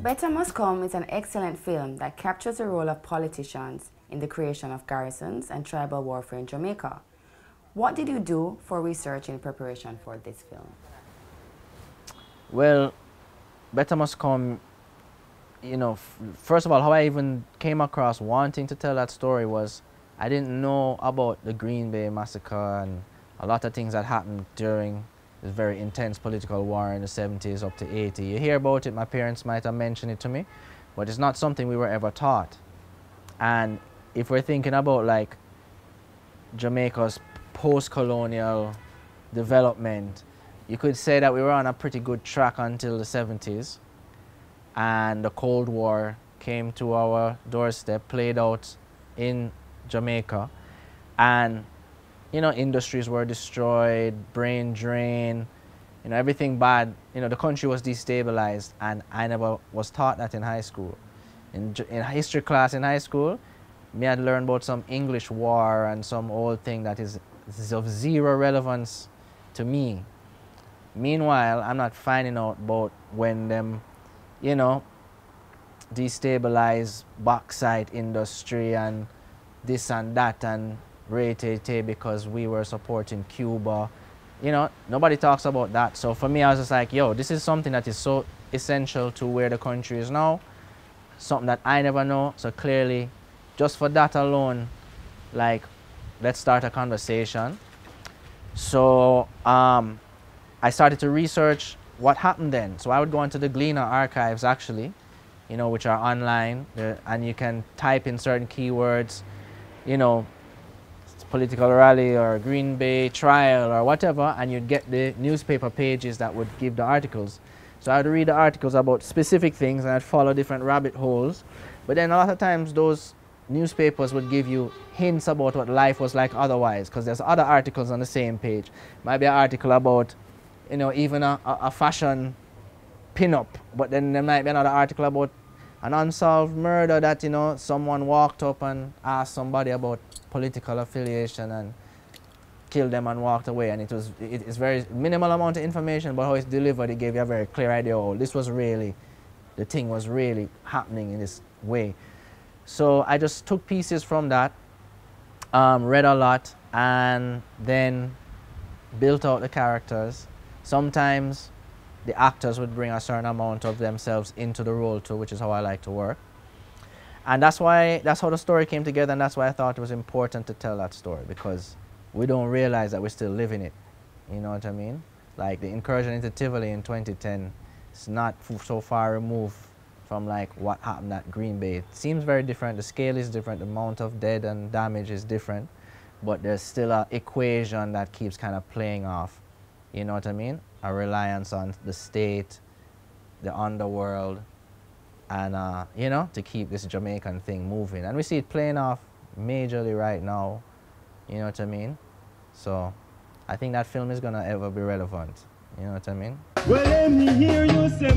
Better Must Come is an excellent film that captures the role of politicians in the creation of garrisons and tribal warfare in Jamaica. What did you do for research in preparation for this film? Well, Better Must Come, you know, first of all, how I even came across wanting to tell that story was I didn't know about the Green Bay Massacre and a lot of things that happened during this very intense political war in the 70s up to 80. You hear about it, my parents might have mentioned it to me, but it's not something we were ever taught. And if we're thinking about like Jamaica's post-colonial development, you could say that we were on a pretty good track until the 70s, and the Cold War came to our doorstep, played out in Jamaica, and you know, industries were destroyed, brain drain, you know, everything bad. You know, the country was destabilized, and I never was taught that in high school. In history class in high school, me had learned about some English war and some old thing that is of zero relevance to me. Meanwhile, I'm not finding out about when them, you know, destabilize bauxite industry and this and that and rate because we were supporting Cuba. You know, nobody talks about that. So for me, I was just like, yo, this is something that is so essential to where the country is now, something that I never know. So clearly, just for that alone, like, let's start a conversation. So I started to research what happened then. So I would go into the Gleaner archives actually, you know, which are online, and you can type in certain keywords, you know, political rally or Green Bay trial or whatever, and you'd get the newspaper pages that would give the articles. So I'd read the articles about specific things and I'd follow different rabbit holes. But then a lot of times those newspapers would give you hints about what life was like otherwise, because there's other articles on the same page. Might be an article about, you know, even a fashion pin-up, but then there might be another article about an unsolved murder that, you know, someone walked up and asked somebody about political affiliation and killed them and walked away. And it's very minimal amount of information, but how it's delivered, it gave you a very clear idea, oh, this was really, the thing was really happening in this way. So I just took pieces from that, read a lot, and then built out the characters. Sometimes the actors would bring a certain amount of themselves into the role too, which is how I like to work. And that's how the story came together, and that's why I thought it was important to tell that story, because we don't realize that we're still living it. You know what I mean? Like the incursion into Tivoli in 2010 is not so far removed from like what happened at Green Bay. It seems very different, the scale is different, the amount of dead and damage is different, but there's still an equation that keeps kind of playing off. You know what I mean? A reliance on the state, the underworld, and you know, to keep this Jamaican thing moving. And we see it playing off majorly right now, you know what I mean? So I think that film is gonna ever be relevant, you know what I mean? Well, let me hear you say,